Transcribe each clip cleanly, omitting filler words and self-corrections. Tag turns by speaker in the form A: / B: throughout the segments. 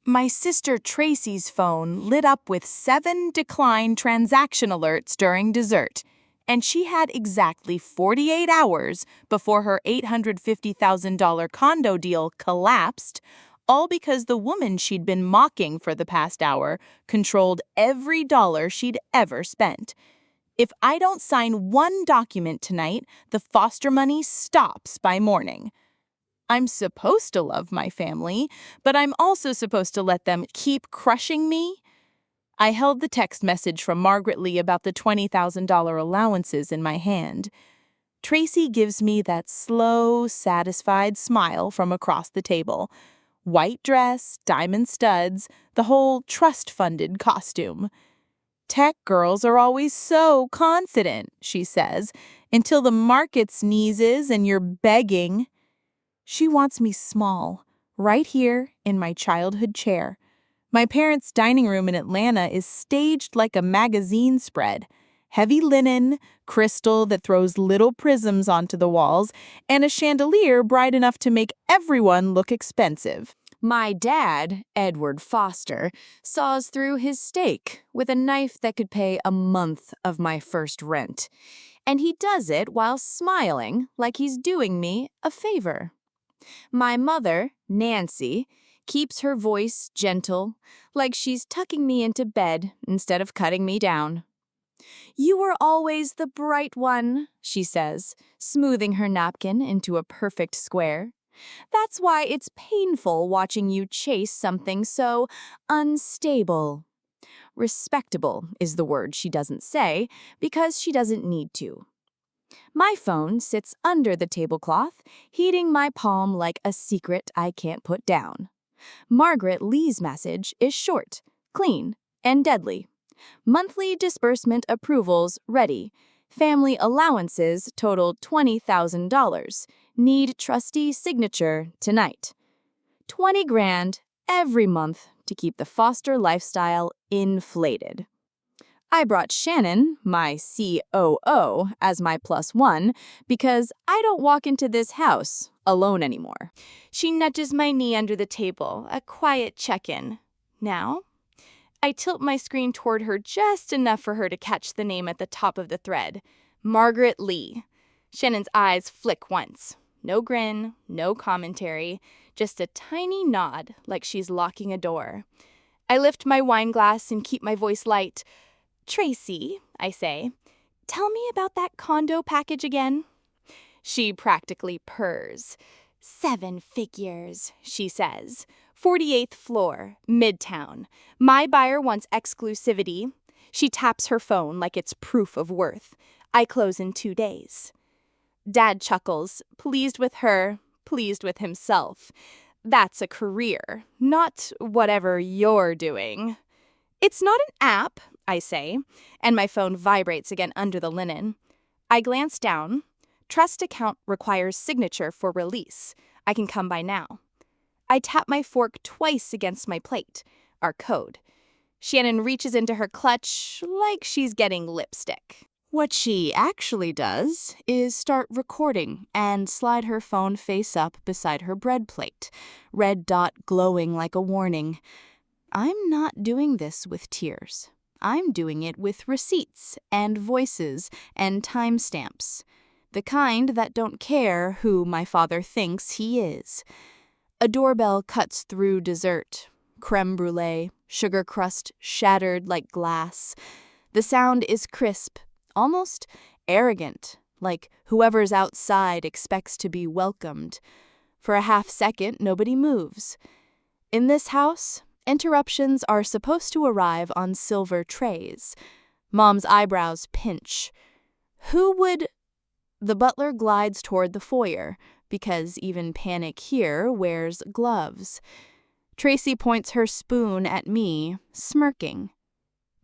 A: My sister Tracy's phone lit up with 7 decline transaction alerts during dessert, and she had exactly 48 hours before her $850,000 condo deal collapsed, all because the woman she'd been mocking for the past hour controlled every dollar she'd ever spent. If I don't sign one document tonight, the foster money stops by morning. I'm supposed to love my family, but I'm also supposed to let them keep crushing me. I held the text message from Margaret Lee about the $20,000 allowances in my hand. Tracy gives me that slow, satisfied smile from across the table. White dress, diamond studs, the whole trust-funded costume. Tech girls are always so confident, she says, until the market sneezes and you're begging. She wants me small, right here in my childhood chair. My parents' dining room in Atlanta is staged like a magazine spread. Heavy linen, crystal that throws little prisms onto the walls, and a chandelier bright enough to make everyone look expensive.
B: My dad, Edward Foster, saws through his steak with a knife that could pay a month of my first rent. And he does it while smiling like he's doing me a favor. My mother, Nancy, keeps her voice gentle, like she's tucking me into bed instead of cutting me down. "You were always the bright one," she says, smoothing her napkin into a perfect square. "That's why it's painful watching you chase something so unstable." Respectable is the word she doesn't say because she doesn't need to. My phone sits under the tablecloth, heating my palm like a secret I can't put down. Margaret Lee's message is short, clean, and deadly. Monthly disbursement approvals ready. Family allowances total $20,000. Need trustee signature tonight. 20 grand every month to keep the foster lifestyle inflated. I brought Shannon, my COO, as my +1 because I don't walk into this house alone anymore. She nudges my knee under the table, a quiet check-in. Now, I tilt my screen toward her just enough for her to catch the name at the top of the thread. Margaret Lee. Shannon's eyes flick once. No grin, no commentary, just a tiny nod like she's locking a door. I lift my wine glass and keep my voice light. "Tracy," I say, "tell me about that condo package again." She practically purrs. "7 figures, she says. 48th floor, Midtown. My buyer wants exclusivity." She taps her phone like it's proof of worth. "I close in 2 days." Dad chuckles, pleased with her, pleased with himself. That's a career, not whatever you're doing. "It's not an app," I say, and my phone vibrates again under the linen. I glance down. Trust account requires signature for release. I can come by now. I tap my fork twice against my plate. Our code. Shannon reaches into her clutch like she's getting lipstick. What she actually does is start recording and slide her phone face up beside her bread plate, red dot glowing like a warning. I'm not doing this with tears. I'm doing it with receipts and voices and timestamps. The kind that don't care who my father thinks he is. A doorbell cuts through dessert. Creme brulee, sugar crust shattered like glass. The sound is crisp, almost arrogant, like whoever's outside expects to be welcomed. For a half second, nobody moves. In this house, interruptions are supposed to arrive on silver trays. Mom's eyebrows pinch. Who would... The butler glides toward the foyer, because even panic here wears gloves. Tracy points her spoon at me, smirking.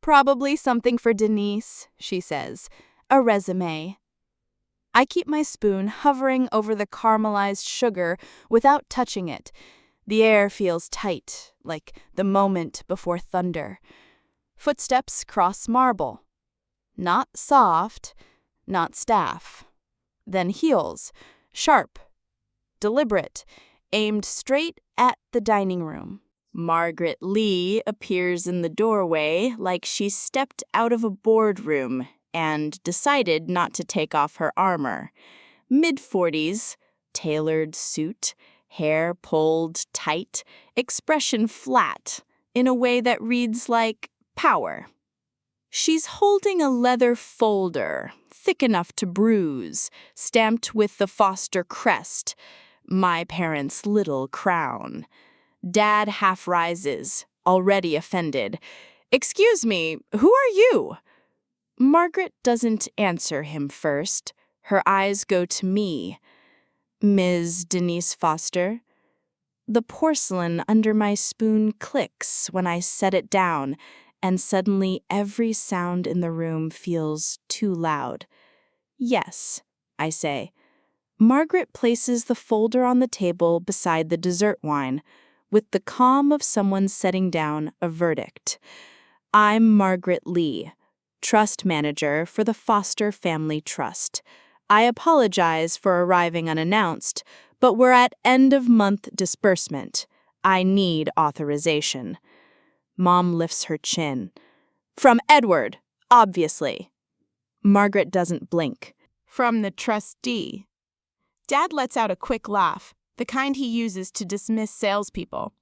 B: "Probably something for Denise," she says. "A resume." I keep my spoon hovering over the caramelized sugar without touching it. The air feels tight, like the moment before thunder. Footsteps cross marble. Not soft, not staff. Then heels, sharp, deliberate, aimed straight at the dining room. Margaret Lee appears in the doorway like she stepped out of a boardroom and decided not to take off her armor. Mid-40s, tailored suit, hair pulled tight, expression flat, in a way that reads like power. She's holding a leather folder, thick enough to bruise, stamped with the Foster crest, my parents' little crown. Dad half rises, already offended. "Excuse me, who are you?" Margaret doesn't answer him first. Her eyes go to me. "Ms. Denise Foster." The porcelain under my spoon clicks when I set it down, and suddenly every sound in the room feels too loud. "Yes," I say. Margaret places the folder on the table beside the dessert wine, with the calm of someone setting down a verdict. "I'm Margaret Lee, trust manager for the Foster Family Trust. I apologize for arriving unannounced, but we're at end-of-month disbursement. I need authorization." Mom lifts her chin. "From Edward, obviously." Margaret doesn't blink.
A: From the trustee. Dad lets out a quick laugh, the kind he uses to dismiss salespeople.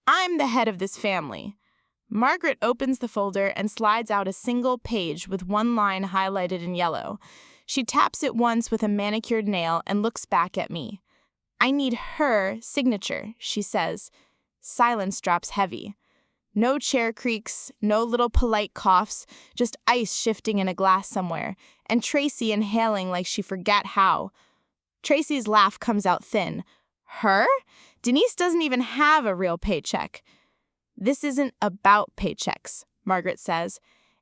A: "I'm the head of this family." Margaret opens the folder and slides out a single page with one line highlighted in yellow. She taps it once with a manicured nail and looks back at me. "I need her signature," she says. Silence drops heavy. No chair creaks, no little polite coughs, just ice shifting in a glass somewhere, and Tracy inhaling like she forgot how. Tracy's laugh comes out thin. "Her? Denise doesn't even have a real paycheck." "This isn't about paychecks," Margaret says.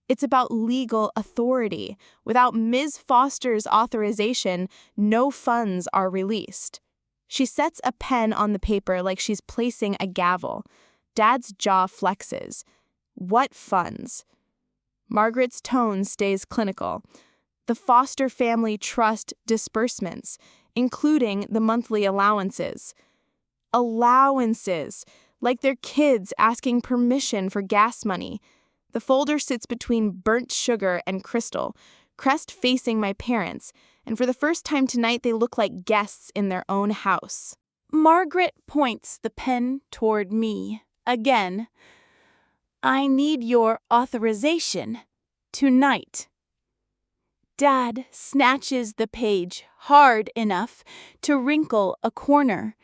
A: "It's about legal authority. Without Ms. Foster's authorization, no funds are released." She sets a pen on the paper like she's placing a gavel. Dad's jaw flexes. "What funds?" Margaret's tone stays clinical. "The Foster Family Trust disbursements, including the monthly allowances." Allowances, like they're kids asking permission for gas money. The folder sits between burnt sugar and crystal, crest facing my parents, and for the first time tonight they look like guests in their own house. Margaret points the pen toward me. Again, "I need your authorization. Tonight." Dad snatches the page hard enough to wrinkle a corner.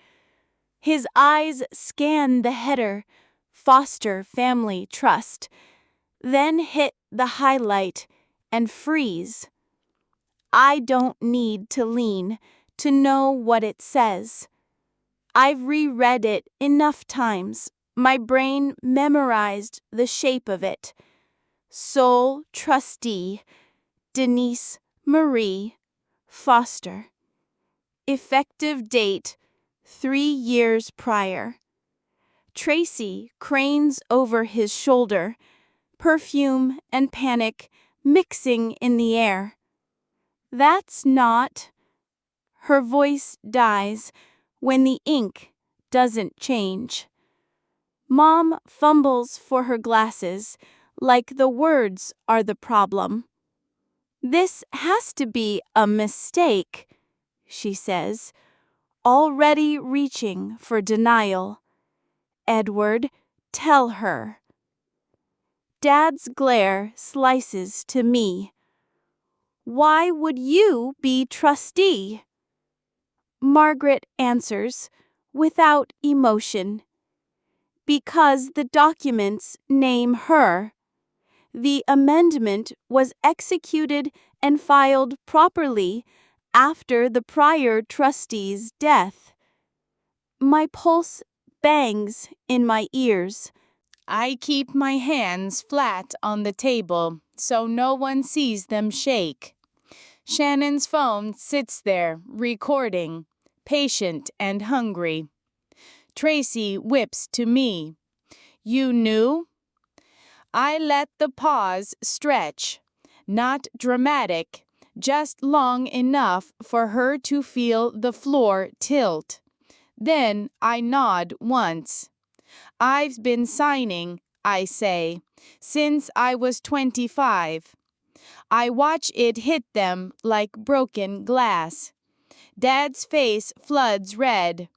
A: His eyes scan the header, Foster Family Trust, then hit the highlight and freeze. I don't need to lean to know what it says. I've reread it enough times. My brain memorized the shape of it. Sole trustee, Denise Marie Foster. Effective date, 3 years prior. Tracy cranes over his shoulder, perfume and panic mixing in the air. "That's not..." Her voice dies when the ink doesn't change. Mom fumbles for her glasses, like the words are the problem. "This has to be a mistake," she says, already reaching for denial. "Edward, tell her." Dad's glare slices to me. "Why would you be trustee?" Margaret answers, without emotion. "Because the documents name her. The amendment was executed and filed properly after the prior trustee's death." My pulse bangs in my ears. I keep my hands flat on the table so no one sees them shake. Shannon's phone sits there, recording, patient and hungry. Tracy whips to me. "You knew?" I let the pause stretch, not dramatic, just long enough for her to feel the floor tilt. Then I nod once. I've been signing, I say, since I was 25. I watch it hit them like broken glass. Dad's face floods red.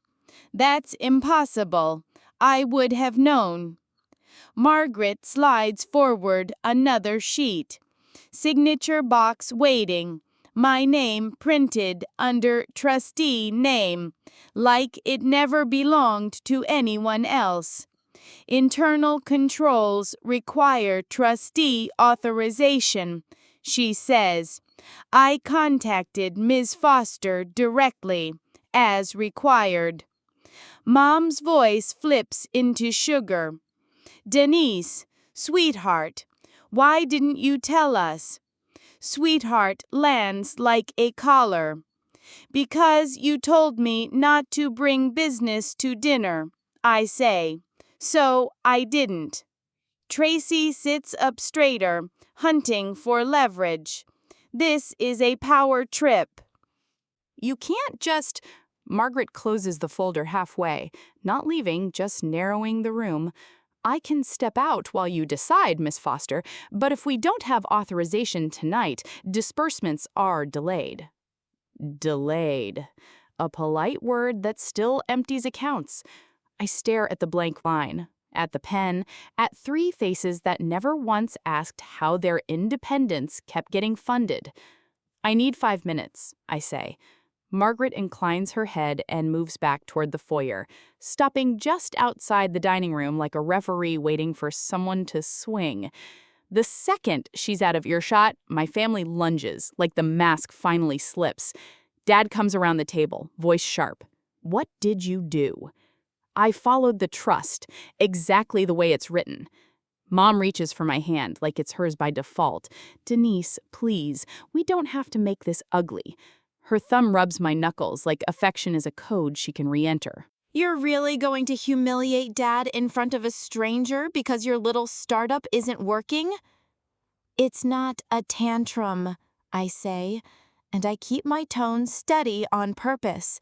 A: That's impossible. I would have known. Margaret slides forward another sheet. Signature box waiting. My name printed under trustee name, like it never belonged to anyone else. Internal controls require trustee authorization, she says. I contacted Ms. Foster directly, as required. Mom's voice flips into sugar. Denise, sweetheart, why didn't you tell us? Sweetheart lands like a collar. Because you told me not to bring business to dinner, I say. So I didn't. Tracy sits up straighter, hunting for leverage. This is a power trip.
B: You can't just... Margaret closes the folder halfway, not leaving, just narrowing the room. I can step out while you decide, Miss Foster, but if we don't have authorization tonight, disbursements are delayed. Delayed. A polite word that still empties accounts. I stare at the blank line, at the pen, at three faces that never once asked how their independence kept getting funded. I need 5 minutes, I say. Margaret inclines her head and moves back toward the foyer, stopping just outside the dining room like a referee waiting for someone to swing. The second she's out of earshot, my family lunges, like the mask finally slips. Dad comes around the table, voice sharp. What did you do? I followed the trust, exactly the way it's written. Mom reaches for my hand like it's hers by default. Denise, please, we don't have to make this ugly. Her thumb rubs my knuckles like affection is a code she can re-enter.
A: You're really going to humiliate Dad in front of a stranger because your little startup isn't working? It's not a tantrum, I say, and I keep my tone steady on purpose.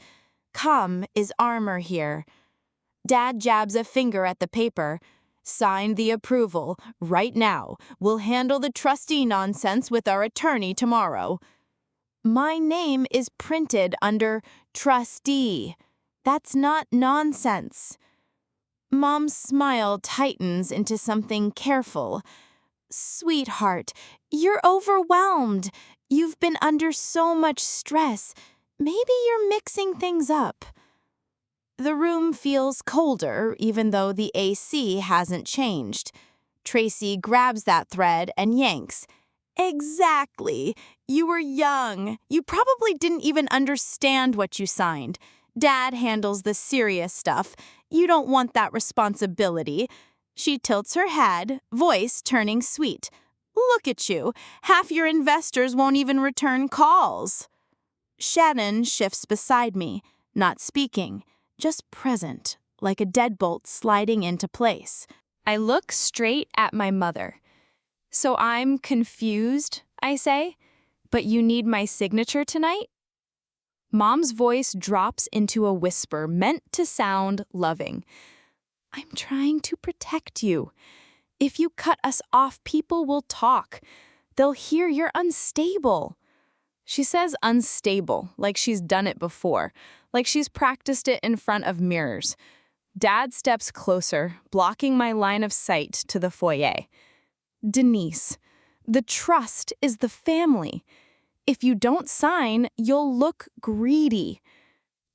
A: Come is armor here. Dad jabs a finger at the paper. Sign the approval, right now. We'll handle the trustee nonsense with our attorney tomorrow. My name is printed under trustee. That's not nonsense. Mom's smile tightens into something careful. Sweetheart, you're overwhelmed. You've been under so much stress. Maybe you're mixing things up. The room feels colder, even though the AC hasn't changed. Tracy grabs that thread and yanks. Exactly. You were young. You probably didn't even understand what you signed. Dad handles the serious stuff. You don't want that responsibility. She tilts her head, voice turning sweet. Look at you. Half your investors won't even return calls. Shannon shifts beside me, not speaking, just present, like a deadbolt sliding into place. I look straight at my mother. So I'm confused, I say, but you need my signature tonight? Mom's voice drops into a whisper meant to sound loving. I'm trying to protect you. If you cut us off, people will talk. They'll hear you're unstable. She says unstable, like she's done it before, like she's practiced it in front of mirrors. Dad steps closer, blocking my line of sight to the foyer. Denise, the trust is the family. If you don't sign, you'll look greedy.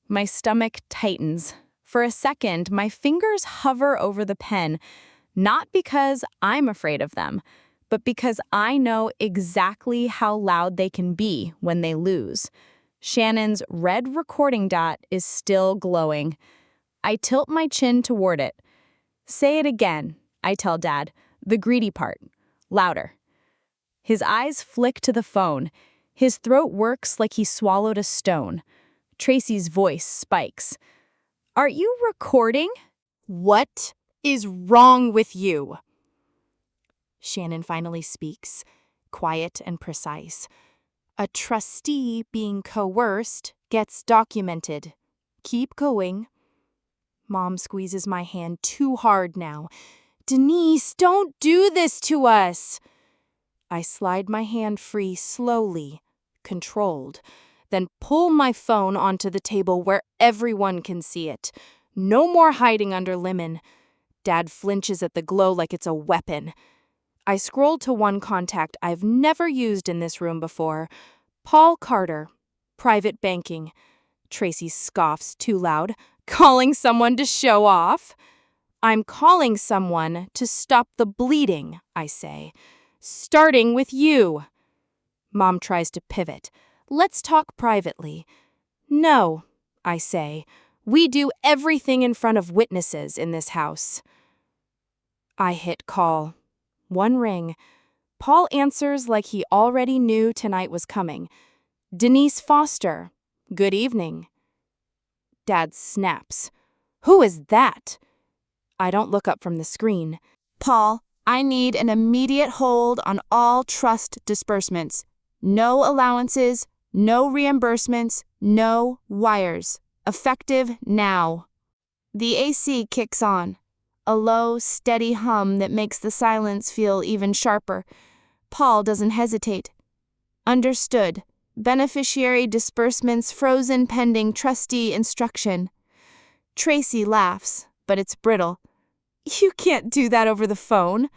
A: My stomach tightens. For a second, my fingers hover over the pen, not because I'm afraid of them, but because I know exactly how loud they can be when they lose. Shannon's red recording dot is still glowing. I tilt my chin toward it. Say it again, I tell Dad, the greedy part. Louder. His eyes flick to the phone. His throat works like he swallowed a stone. Tracy's voice spikes. Are you recording? What is wrong with you? Shannon finally speaks, quiet and precise. A trustee being coerced gets documented. Keep going. Mom squeezes my hand too hard now. Denise, don't do this to us. I slide my hand free slowly, controlled, then pull my phone onto the table where everyone can see it. No more hiding under lemon. Dad flinches at the glow like it's a weapon. I scroll to one contact I've never used in this room before. Paul Carter, private banking. Tracy scoffs too loud. Calling someone to show off? I'm calling someone to stop the bleeding, I say. Starting with you. Mom tries to pivot. Let's talk privately. No, I say. We do everything in front of witnesses in this house. I hit call. One ring. Paul answers like he already knew tonight was coming. Denise Foster. Good evening. Dad snaps. Who is that? I don't look up from the screen.
B: Paul, I need an immediate hold on all trust disbursements. No allowances, no reimbursements, no wires. Effective now. The AC kicks on. A low, steady hum that makes the silence feel even sharper. Paul doesn't hesitate. Understood. Beneficiary disbursements frozen pending trustee instruction. Tracy laughs, but it's brittle. You can't do that over the phone.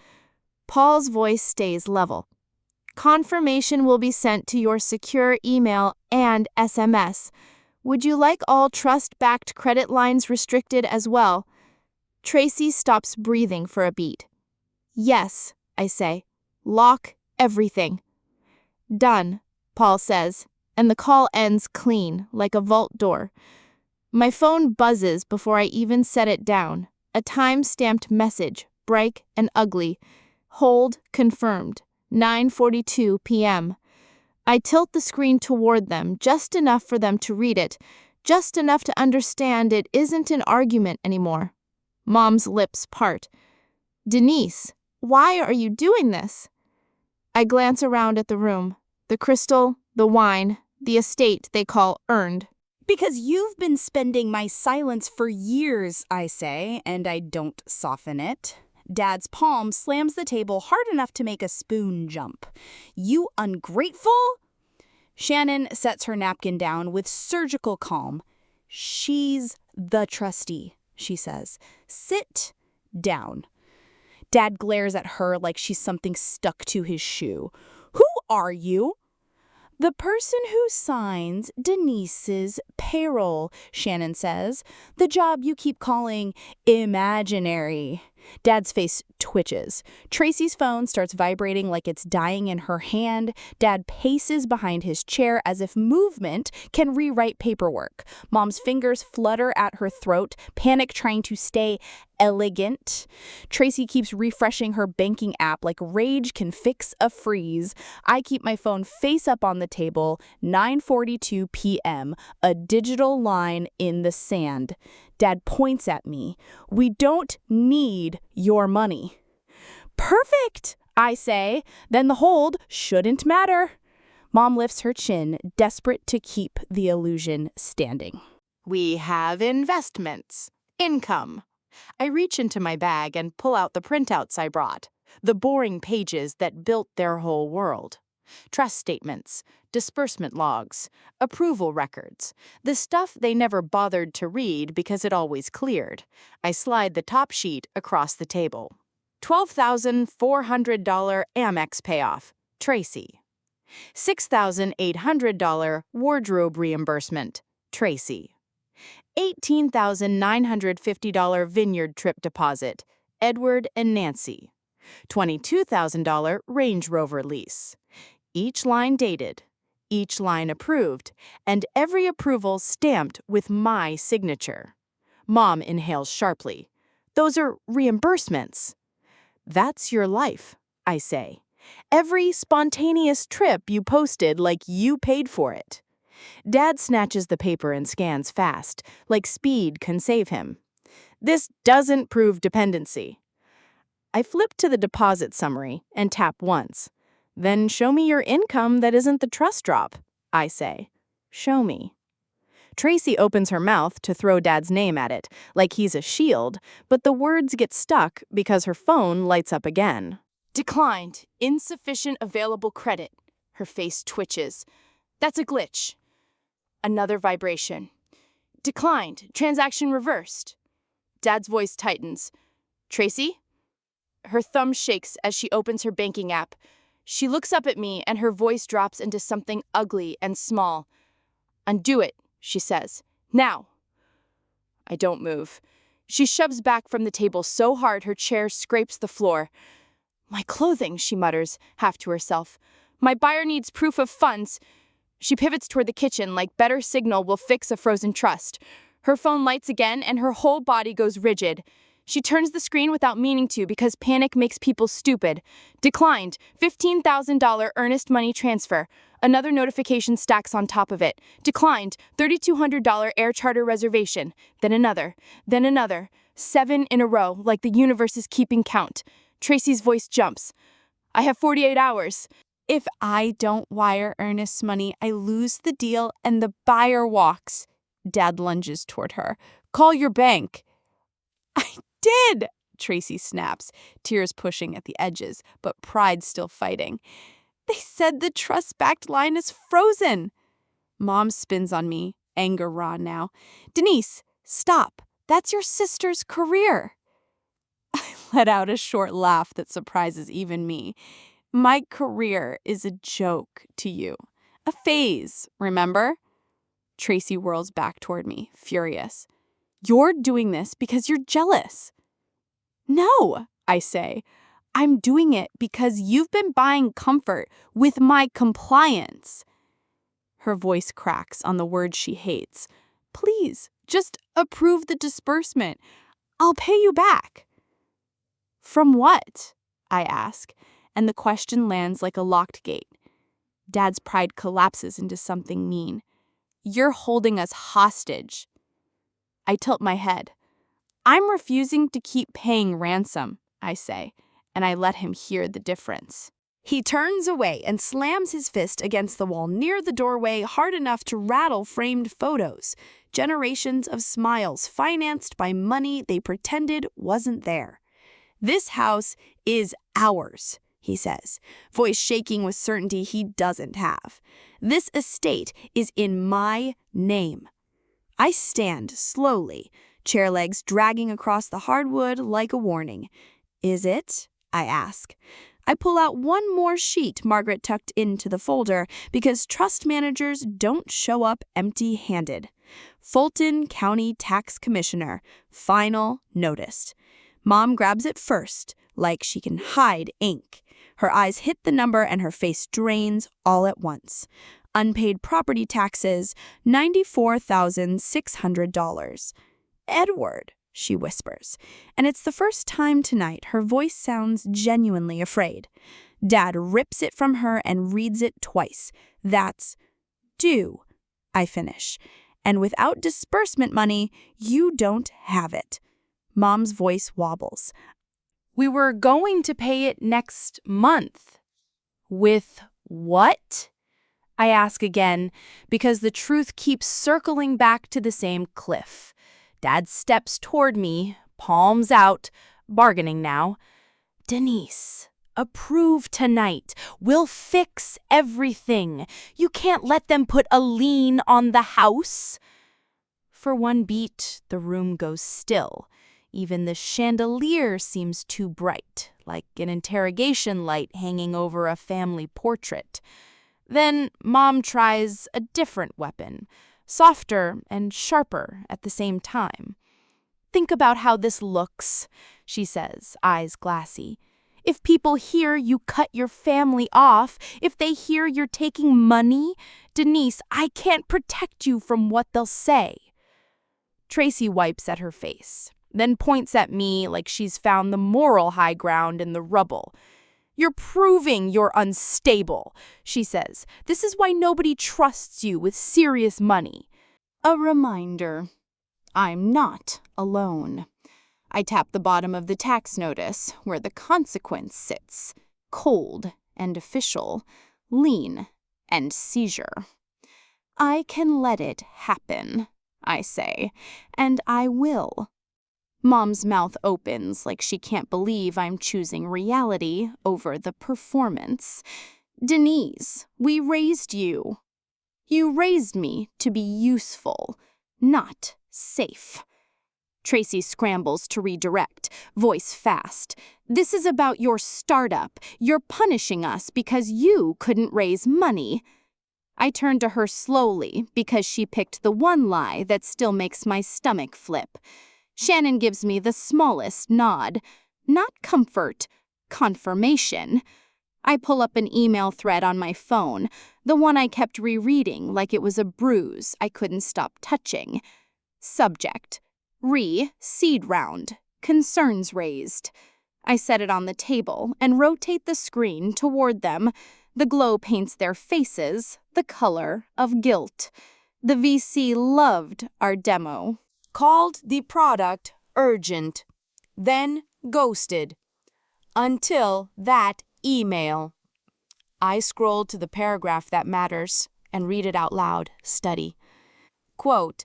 B: Paul's voice stays level. Confirmation will be sent to your secure email and SMS. Would you like all trust-backed credit lines restricted as well? Tracy stops breathing for a beat. Yes, I say. Lock everything. Done, Paul says, and the call ends clean, like a vault door. My phone buzzes before I even set it down. A time-stamped message, bright and ugly. Hold confirmed. 9:42 p.m. I tilt the screen toward them, just enough for them to read it, just enough to understand it isn't an argument anymore. Mom's lips part. Denise, why are you doing this? I glance around at the room. The crystal, the wine, the estate they call earned.
A: Because you've been spending my silence for years, I say, and I don't soften it. Dad's palm slams the table hard enough to make a spoon jump. You ungrateful? Shannon sets her napkin down with surgical calm. She's the trustee, she says. Sit down. Dad glares at her like she's something stuck to his shoe. Who are you? The person who signs Denise's payroll, Shannon says. The job you keep calling imaginary. Dad's face twitches. Tracy's phone starts vibrating like it's dying in her hand. Dad paces behind his chair as if movement can rewrite paperwork. Mom's fingers flutter at her throat, panic trying to stay elegant. Tracy keeps refreshing her banking app like rage can fix a freeze. I keep my phone face up on the table, 9:42 p.m., a digital line in the sand. Dad points at me. We don't need your money. Perfect, I say. Then the hold shouldn't matter. Mom lifts her chin, desperate to keep the illusion standing. We have investments, income. I reach into my bag and pull out the printouts I brought, the boring pages that built their whole world. Trust statements, disbursement logs, approval records, the stuff they never bothered to read because it always cleared. I slide the top sheet across the table. $12,400 Amex payoff, Tracy. $6,800 wardrobe reimbursement, Tracy. $18,950 vineyard trip deposit, Edward and Nancy. $22,000 Range Rover lease. Each line dated, each line approved, and every approval stamped with my signature. Mom inhales sharply. Those are reimbursements. That's your life, I say. Every spontaneous trip you posted like you paid for it. Dad snatches the paper and scans fast, like speed can save him. This doesn't prove dependency. I flip to the deposit summary and tap once. Then show me your income that isn't the trust drop, I say. Show me.
B: Tracy opens her mouth to throw Dad's name at it, like he's a shield, but the words get stuck because her phone lights up again.
A: Declined. Insufficient available credit. Her face twitches. That's a glitch. Another vibration. Declined. Transaction reversed. Dad's voice tightens. Tracy? Her thumb shakes as she opens her banking app. She looks up at me and her voice drops into something ugly and small. Undo it, she says. Now. I don't move. She shoves back from the table so hard her chair scrapes the floor. My clothing, she mutters, half to herself. My buyer needs proof of funds. She pivots toward the kitchen like better signal will fix a frozen trust. Her phone lights again and her whole body goes rigid. She turns the screen without meaning to because panic makes people stupid. Declined. $15,000 earnest money transfer. Another notification stacks on top of it. Declined. $3,200 air charter reservation. Then another. Then another. 7 in a row, like the universe is keeping count. Tracy's voice jumps. I have 48 hours. If I don't wire earnest money, I lose the deal and the buyer walks. Dad lunges toward her. Call your bank. I did, Tracy snaps, tears pushing at the edges, but pride still fighting. They said the trust-backed line is frozen. Mom spins on me, anger raw now. Denise, stop. That's your sister's career. I let out a short laugh that surprises even me. My career is a joke to you. A phase, remember? Tracy whirls back toward me, furious. You're doing this because you're jealous. No, I say. I'm doing it because you've been buying comfort with my compliance. Her voice cracks on the word she hates. Please, just approve the disbursement. I'll pay you back. From what? I ask, and the question lands like a locked gate. Dad's pride collapses into something mean. You're holding us hostage. I tilt my head. I'm refusing to keep paying ransom, I say, and I let him hear the difference. He turns away and slams his fist against the wall near the doorway hard enough to rattle framed photos. Generations of smiles financed by money they pretended wasn't there. This house is ours, he says, voice shaking with certainty he doesn't have. This estate is in my name. I stand slowly, chair legs dragging across the hardwood like a warning. Is it? I ask. I pull out one more sheet Margaret tucked into the folder because trust managers don't show up empty-handed. Fulton County Tax Commissioner, final notice. Mom grabs it first, like she can hide ink. Her eyes hit the number and her face drains all at once. Unpaid property taxes, $94,600. Edward, she whispers, and it's the first time tonight her voice sounds genuinely afraid. Dad rips it from her and reads it twice. That's due, I finish. And without disbursement money, you don't have it. Mom's voice wobbles. We were going to pay it next month. With what? I ask again, because the truth keeps circling back to the same cliff. Dad steps toward me, palms out, bargaining now. Denise, approve tonight. We'll fix everything. You can't let them put a lien on the house. For one beat, the room goes still. Even the chandelier seems too bright, like an interrogation light hanging over a family portrait. Then Mom tries a different weapon, softer and sharper at the same time. Think about how this looks, she says, eyes glassy. If people hear you cut your family off, if they hear you're taking money, Denise, I can't protect you from what they'll say. Tracy wipes at her face, then points at me like she's found the moral high ground in the rubble. You're proving you're unstable, she says. This is why nobody trusts you with serious money. A reminder. I'm not alone. I tap the bottom of the tax notice where the consequence sits, cold and official, lien and seizure.
B: I can let it happen, I say, and I will. Mom's mouth opens like she can't believe I'm choosing reality over the performance. Denise, we raised you. You raised me to be useful, not safe. Tracy scrambles to redirect, voice fast. This is about your startup. You're punishing us because you couldn't raise money. I turn to her slowly because she picked the one lie that still makes my stomach flip. Shannon gives me the smallest nod. Not comfort, confirmation. I pull up an email thread on my phone, the one I kept rereading like it was a bruise I couldn't stop touching. Subject: seed round. Concerns raised. I set it on the table and rotate the screen toward them. The glow paints their faces the color of guilt. The VC loved our demo.
A: Called the product urgent, then ghosted. Until that email. I scroll to the paragraph that matters and read it out loud, study. Quote,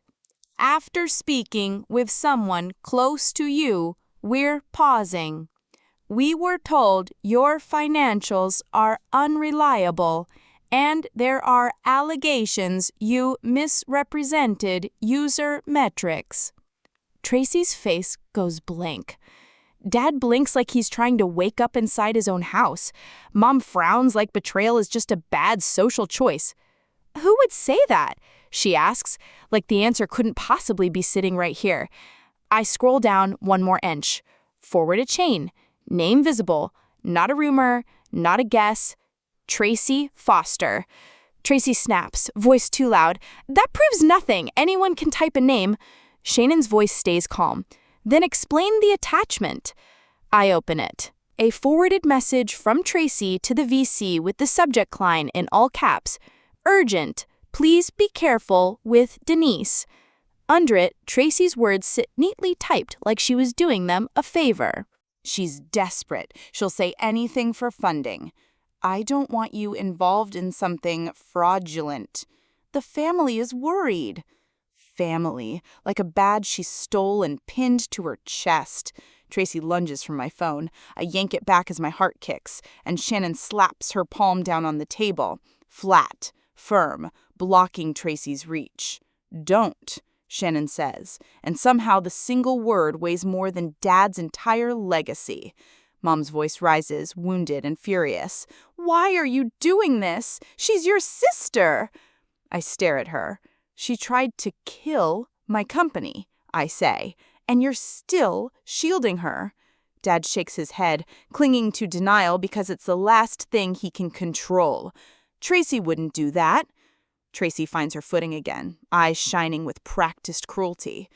A: after speaking with someone close to you, we're pausing. We were told your financials are unreliable and there are allegations you misrepresented user metrics. Tracy's face goes blank. Dad blinks like he's trying to wake up inside his own house. Mom frowns like betrayal is just a bad social choice. Who would say that? She asks, like the answer couldn't possibly be sitting right here. I scroll down one more inch. Forward a chain. Name visible. Not a rumor. Not a guess. Tracy Foster. Tracy snaps, voice too loud. That proves nothing. Anyone can type a name. Shannon's voice stays calm. Then explain the attachment. I open it. A forwarded message from Tracy to the VC with the subject line in all caps. Urgent. Please be careful with Denise. Under it, Tracy's words sit neatly typed like she was doing them a favor. She's desperate. She'll say anything for funding. I don't want you involved in something fraudulent. The family is worried. Family, like a badge she stole and pinned to her chest. Tracy lunges from my phone. I yank it back as my heart kicks, and Shannon slaps her palm down on the table. Flat, firm, blocking Tracy's reach. Don't, Shannon says, and somehow the single word weighs more than Dad's entire legacy. Mom's voice rises, wounded and furious. Why are you doing this? She's your sister. I stare at her. She tried to kill my company, I say, and you're still shielding her. Dad shakes his head, clinging to denial because it's the last thing he can control. Tracy wouldn't do that. Tracy finds her footing again, eyes shining with practiced cruelty.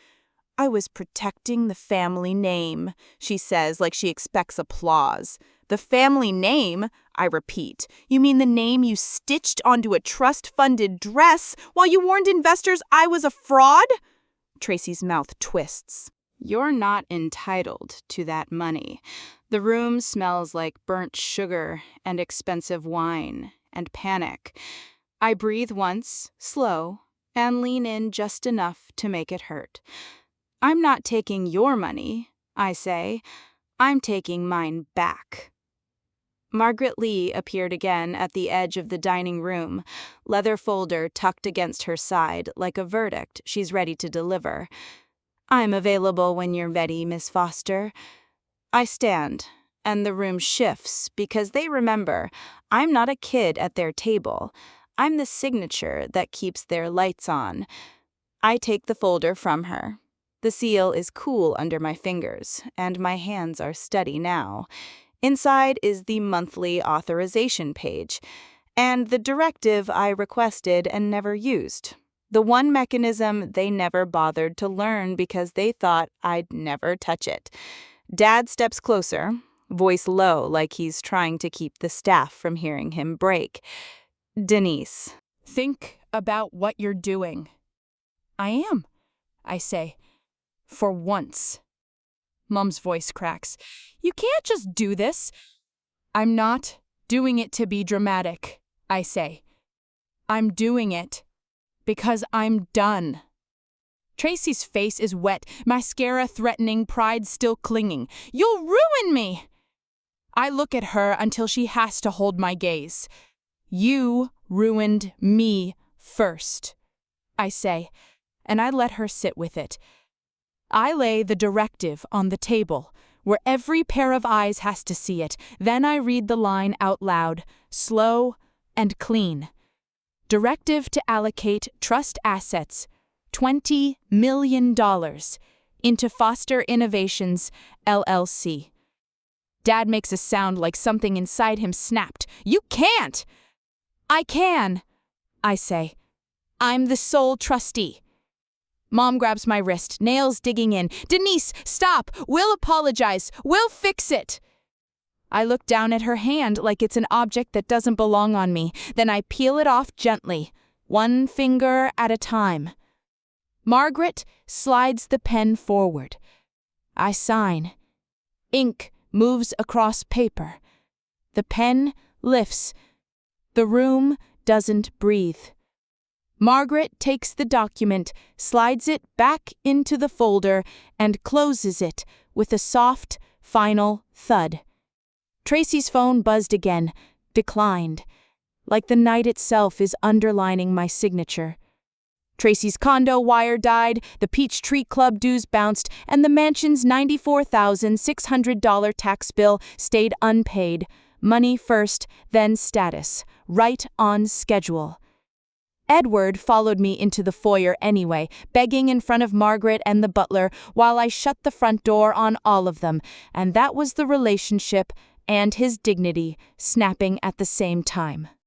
A: I was protecting the family name, she says like she expects applause. The family name? I repeat. You mean the name you stitched onto a trust-funded dress while you warned investors I was a fraud? Tracy's mouth twists. You're not entitled to that money. The room smells like burnt sugar and expensive wine and panic. I breathe once, slow, and lean in just enough to make it hurt. I'm not taking your money, I say. I'm taking mine back. Margaret Lee appeared again at the edge of the dining room, leather folder tucked against her side like a verdict she's ready to deliver. I'm available when you're ready, Miss Foster. I stand, and the room shifts because they remember I'm not a kid at their table. I'm the signature that keeps their lights on. I take the folder from her. The seal is cool under my fingers, and my hands are steady now. Inside is the monthly authorization page, and the directive I requested and never used. The one mechanism they never bothered to learn because they thought I'd never touch it. Dad steps closer, voice low like he's trying to keep the staff from hearing him break. Denise, think about what you're doing. I am, I say. For once. Mom's voice cracks. You can't just do this. I'm not doing it to be dramatic, I say. I'm doing it Because I'm done. Tracy's face is wet, mascara threatening, pride still clinging. You'll ruin me! I look at her until she has to hold my gaze. You ruined me first, I say, and I let her sit with it. I lay the directive on the table, where every pair of eyes has to see it. Then I read the line out loud, slow and clean. Directive to allocate trust assets, $20 million, into Foster Innovations, LLC. Dad makes a sound like something inside him snapped. You can't! I can, I say. I'm the sole trustee. Mom grabs my wrist, nails digging in. Denise, stop! We'll apologize. We'll fix it. I look down at her hand like it's an object that doesn't belong on me. Then I peel it off gently, one finger at a time. Margaret slides the pen forward. I sign. Ink moves across paper. The pen lifts. The room doesn't breathe. Margaret takes the document, slides it back into the folder, and closes it with a soft, final thud. Tracy's phone buzzed again, declined, like the night itself is underlining my signature. Tracy's condo wire died, the Peachtree Club dues bounced, and the mansion's $94,600 tax bill stayed unpaid. Money first, then status, right on schedule. Edward followed me into the foyer anyway, begging in front of Margaret and the butler while I shut the front door on all of them, and that was the relationship and his dignity snapping at the same time.